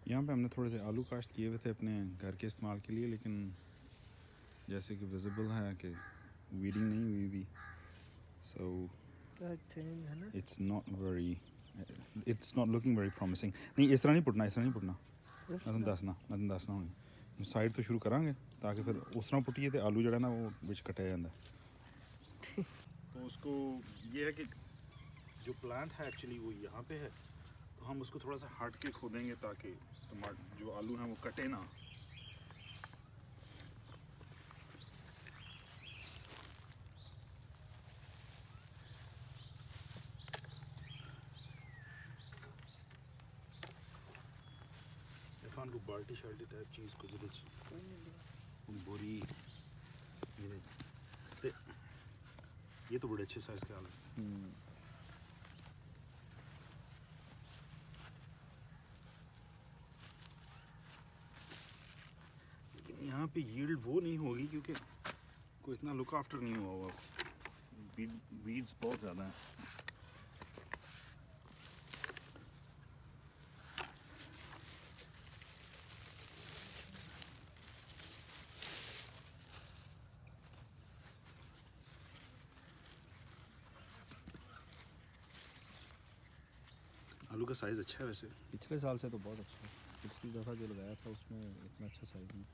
यहाँ पे हमने थोड़े से आलू काश्त किए हुए थे अपने घर के इस्तेमाल के लिए, लेकिन जैसे कि विजिबल है कि वीडिंग नहीं हुई भी, so it's not looking very promising. नहीं इस तरह नहीं पुटना, इस तरह नहीं पुटना। मैं तुम दसना हूँ साइड तो शुरू करांगे ताकि फिर उस तरह पुटिए तो आलू जड़ा ना वो बिच कटिया जाता है। तो उसको ये है कि जो प्लांट है एक्चुअली वो यहाँ पे है, तो हम उसको थोड़ा सा हट के खोदेंगे ताकि टमाटर जो आलू हैं वो कटे ना। इरफान को बाल्टी शाल्टी टाइप चीज़ को बोरी ये तो बड़े अच्छे साइज के आलू हैं। लेकिन यहाँ पे यील्ड वो नहीं होगी क्योंकि कोई इतना लुक आफ्टर नहीं हुआ हुआ, वीड्स बहुत ज़्यादा हैं। आलू का साइज़ अच्छा है वैसे, पिछले साल से तो बहुत अच्छा है। पिछली दफ़ा जो लगाया था उसमें इतना अच्छा साइज नहीं।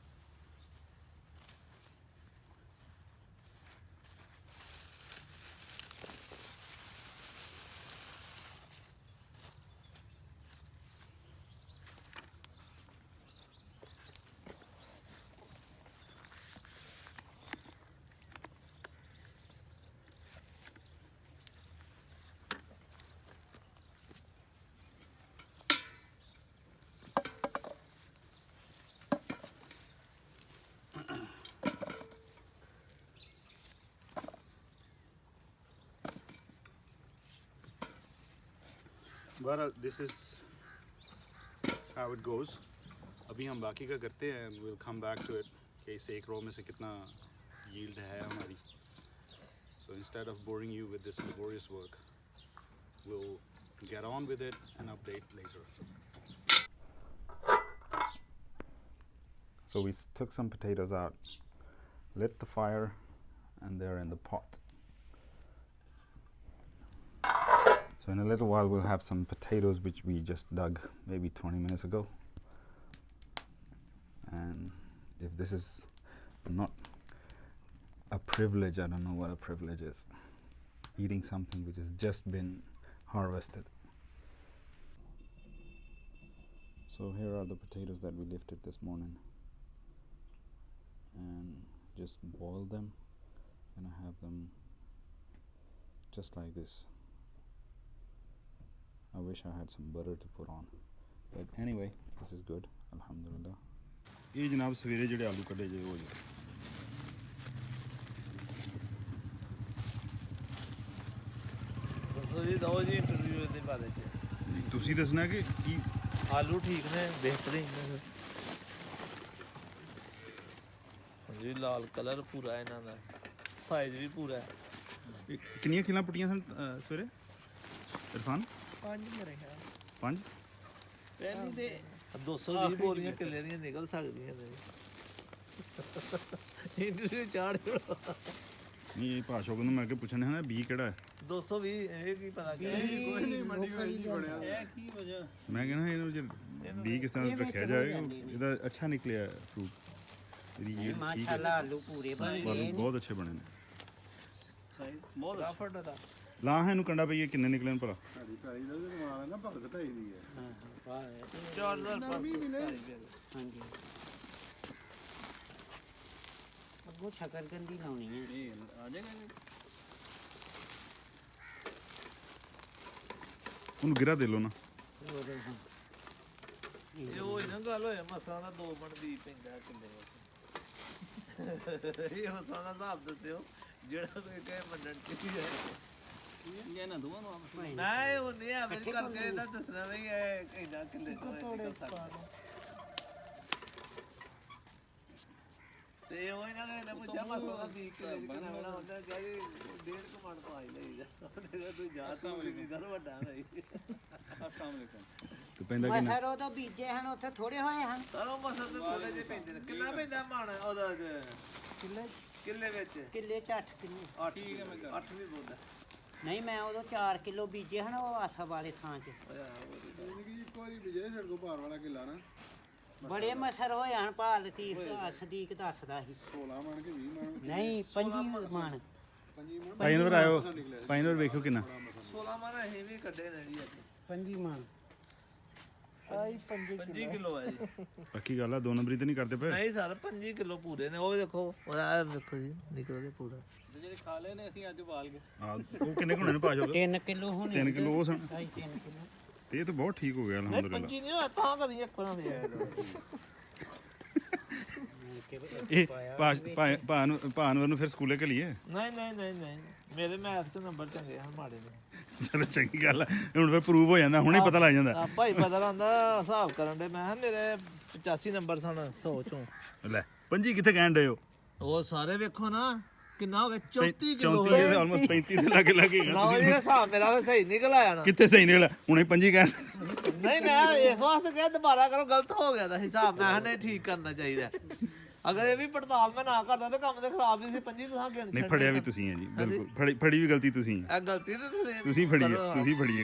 बहरहाल this is how it goes. अभी हम बाकी का करते हैं, will come back to it कि इस एक रो में से कितना यील्ड है हमारी। So instead of boring you with this laborious work, we'll get on with it and update later. So we took some potatoes out, lit the fire, and they're in the pot. So in a little while we'll have some potatoes which we just dug maybe 20 minutes ago. And if this is not a privilege, I don't know what a privilege is. Eating something which has just been harvested. So here are the potatoes that we lifted this morning and just boiled them, and I have them just like this. I wish I had some butter to put on, but anyway, this is good, alhamdulillah. ये जनाब सवेरे जेडे आलू कटे जे हो जाए। दसो जी दो जी इंटरव्यू दे बारे च ਤੁਸੀਂ ਦੱਸਣਾ ਕਿ ਕੀ आलू ठीक ने बेहतरीन ने जी लाल कलर पूरा है इन्हां दा साइज भी पूरा है ਕਿੰਨੀਆਂ ਖਿਲਾਂ ਪੁੱਟੀਆਂ ਸਨ ਸਵੇਰੇ ਇਰਫਾਨ? 5 ਮੇਰੇ ਖਿਆਲ 5 ਪਹਿਲੀ ਤੇ 220 ਬੋਰੀਆਂ ਕਿੱਲੇ ਦੀਆਂ ਨਿਕਲ ਸਕਦੀਆਂ ਨੇ ਇੰਟਰਵਿਊ ਚਾੜ ਛੜੋ ਨਹੀਂ ਇਹ ਭਾਸ਼ਾ ਨੂੰ ਮੈਂ ਕਿ ਪੁੱਛਣਾ ਹੈ ਨਾ ਬੀ ਕਿਹੜਾ ਹੈ? 220 ਇਹ ਕੀ ਪਤਾ ਕਿ ਕੋਈ ਨਹੀਂ ਮੰਡੀ ਵਿੱਚ ਬਣਿਆ ਇਹ ਕੀ ਵਜ੍ਹਾ ਮੈਂ ਕਹਿੰਦਾ ਇਹਨੂੰ ਜੇ ਬੀ ਕਿਸ ਤਰ੍ਹਾਂ ਰੱਖਿਆ ਜਾਏ ਇਹਦਾ ਅੱਛਾ ਨਿਕਲਿਆ ਫਰੂਟ। ਇਹਦੀ ਮਾਸ਼ਾਅੱਲਾ ਆਲੂ ਪੂਰੇ ਬਣੇ ਨੇ, ਬਹੁਤ ਅੱਛੇ ਬਣੇ ਨੇ। ਬਹੁਤ ਰਾਫਟ ਦਾ ਲਾ ਹੈ ਇਹਨੂੰ ਕੰਡਾ ਪਈਏ ਕਿੰਨੇ ਨਿਕਲੇ ਨੇ ਭਲਾ? ਸਾਡੀ ਪੈਲੀ ਦਾ ਤੇ ਮਾਲ ਨਾ ਭਗਤ ਢਾਈ ਦੀ ਹੈ। ਹਾਂ 4500 ਹਾਂਜੀ ਅੱਗੋਂ ਸ਼ਕਰਕੰਦੀ ਲਾਉਣੀ ਹੈ। ਆ ਜਾਏਗਾ ਉਹਨੂੰ ਗਿਰਾ ਦੇ ਲਓ ਨਾ। ਉਹਦੇ ਹਾਂ ਇਹ ਉਹ ਹੀ ਨਾ ਗੱਲ ਹੋਇਆ ਮਸਾਂ ਦਾ 2 ਮਣ ਵੀ ਪੈਂਦਾ ਕਿੱਲੇ ਵਿੱਚ ਇਹ ਮਸਾਂ ਦਾ ਹਿਸਾਬ ਦੱਸਿਓ ਜਿਹੜਾ ਕੋਈ ਕਹੇ ਮੰਨਣ ਚ ਹੀ ਹੈ ਨਾ ਦੋਵਾਂ ਨੂੰ ਨਹੀਂ ਉਹ ਨਹੀਂ ਐਵਰੇਜ ਕਰਕੇ ਇਹਦਾ ਦੱਸਣਾ ਵੀ ਇਹ ਕਿੰਨਾ ਕਿੱਲੇ ਤੋਂ ਨਿਕਲ ਸਕਦਾ ਤੇ ਉਹ ਇਹਨਾਂ ਨੇ ਪੁੱਛਿਆ ਮਸਲਾ ਦਾ 20 ਕਿੱਲੇ ਚ ਕਿੰਨਾ ਬਣਾ ਹੁੰਦਾ ਕਹਿੰਦੇ 1.5 ਕਮਣ ਪਾਈ ਲਈ ਜਾ ਉਹਨੇ ਤੂੰ ਜਾ ਤੂੰ ਨਹੀਂ ਦਰ ਵੱਡਾ ਨਹੀਂ अस्सलाम वालेकुम ਤੇ ਪੈਂਦਾ ਕਿੰਨਾ ਮਸਰ ਉਹ ਤਾਂ ਬੀਜੇ ਹਨ ਉੱਥੇ ਥੋੜੇ ਹੋਏ ਹਨ ਸਰੋਂ ਮਸਲ ਤੇ ਥੋੜੇ ਜਿਹੇ ਪੈਂਦੇ ਨੇ ਕਿੰਨਾ ਪੈਂਦਾ ਮਣ ਉਹਦਾ ਕਿੱਲੇ ਕਿੱਲੇ ਵਿੱਚ ਕਿੱਲੇ ਚ 8 ਕਿੱਲੇ 8 ਠੀਕ ਹੈ ਮੈਂ 8 ਵੀ ਬੋਲਦਾ ਨਹੀਂ ਮੈਂ ਉਦੋਂ 4 ਕਿਲੋ ਬੀਜੇ ਹਨ ਉਹ ਆਸਾ ਵਾਲੇ ਥਾਂ 'ਚ ਯਾਨੀ ਕਿ ਇੱਕ ਵਾਰੀ ਵਿਜੇ ਸਾਡੇ ਕੋਲ ਭਾਰ ਵਾਲਾ ਕਿੱਲਾ ਨਾ ਬੜੇ ਮਸਰ ਹੋਏ ਹਨ ਭਾਲ ਤੀਰ ਸਦੀਕ ਦੱਸਦਾ ਸੀ 16 ਮਣ ਕੇ 20 ਮਣ ਨਹੀਂ 25 ਮਣ 5 ਮਣ ਭਾਈ ਨੰਬਰ ਆਇਓ ਭਾਈ ਨੰਬਰ ਵੇਖਿਓ ਕਿੰਨਾ 16 ਮਣ ਅਸੀਂ ਵੀ ਕੱਢੇ ਨੇ ਜੀ ਅੱਜ 25 ਮਣ ਆਈ 5 5 ਕਿਲੋ ਹੈ ਜੀ ਪੱਕੀ ਗੱਲ ਆ 2 ਨੰਬਰੀ ਤੇ ਨਹੀਂ ਕਰਦੇ ਪਏ ਨਹੀਂ ਸਰ 5 ਕਿਲੋ ਪੂਰੇ ਨੇ ਉਹ ਦੇਖੋ ਉਹ ਆ ਦੇਖੋ ਜੀ ਨਿਕਲ ਗਿਆ ਪੂਰਾ ਜਿਹੜੇ ਖਾ ਲਏ ਨੇ ਅਸੀਂ ਅੱਜ ਉਬਾਲ ਕੇ ਹਾਂ ਉਹ ਕਿੰਨੇ ਕੁ ਹੋਣੇ ਨੇ ਭਾਸ਼ਾ 3 ਕਿਲੋ ਹੋਣੇ 3 ਕਿਲੋ ਉਹ ਸਨ 3 ਕਿਲੋ ਤੇ ਇਹ ਤਾਂ ਬਹੁਤ ਠੀਕ ਹੋ ਗਿਆ ਨਹੀਂ ਅਲਹਮਦੁਲਿਲਾ 5 ਨਹੀਂ ਹੋਇਆ ਤਾਂ ਕਰੀ ਇੱਕ ਵਾਰ ਫੇਰ ਇਹ ਭਾਨਵਰ ਨੂੰ ਫਿਰ ਸਕੂਲੇ ਘਲੀਏ ਨਹੀਂ ਨਹੀਂ ਨਹੀਂ ਨਹੀਂ ਮੇਰੇ ਮੈਥ ਚ ਨੰਬਰ ਚੰਗੇ ਹਨ ਮਾੜੇ ਨੇ ਚਲੋ ਚੰਗੀ ਗੱਲ ਆ ਹੁਣ ਫਿਰ ਪ੍ਰੂਵ ਹੋ ਜਾਂਦਾ ਹੁਣੇ ਪਤਾ ਲੱਗ ਜਾਂਦਾ ਆ ਭਾਈ ਪਤਾ ਲਾਂਦਾ ਹਿਸਾਬ ਕਰਨ ਦੇ ਮੈਂ ਕਿਹਾ ਮੇਰੇ 85 ਨੰਬਰ ਸਨ 100 ਚੋਂ ਲੈ ਪੰਜੀ ਕਿੱਥੇ ਕਹਿਣ ਡਏ ਹੋ ਉਹ ਸਾਰੇ ਵੇਖੋ ਨਾ ਕਿੰਨਾ ਹੋ ਗਿਆ 34 ਕਿਲੋ 34 ਇਹ ਆਲਮੋਸਟ 35 ਦੇ ਲਾਗੇ ਲੱਗੇ ਲਓ ਜੀ ਹਿਸਾਬ ਮੇਰਾ ਵੀ ਸਹੀ ਨਿਕਲ ਆਇਆ ਨਾ ਕਿੱਥੇ ਸਹੀ ਨਿਕਲਿਆ ਹੁਣੇ ਪੰਜੀ ਕਹਿਣ ਨਹੀਂ ਮੈਂ ਇਸ ਵਾਸਤੇ ਕਿਹਾ ਦੁਬਾਰਾ ਕਰੋ ਗਲਤ ਹੋ ਗਿਆ ਦਾ ਹਿਸਾਬ ਮੈਂ ਕਿਹਾ ਨਹੀਂ ਠੀਕ ਕਰਨਾ ਚਾਹੀਦਾ ਅਗਰ ਇਹ ਵੀ ਪੜਤਾਲ ਮੈਂ ਨਾ ਕਰਦਾ ਤਾਂ ਕੰਮ ਤੇ ਖਰਾਬ ਨਹੀਂ ਸੀ 25 ਤੁਸੀਂ ਗਿਣ ਨਹੀਂ ਫੜਿਆ ਵੀ ਤੁਸੀਂ ਹੈ ਜੀ ਬਿਲਕੁਲ ਫੜੀ ਵੀ ਗਲਤੀ ਤੁਸੀਂ ਹੈ ਇਹ ਗਲਤੀ ਤੇ ਤੁਸੀਂ ਫੜੀ ਹੈ ਤੁਸੀਂ ਫੜੀ ਹੈ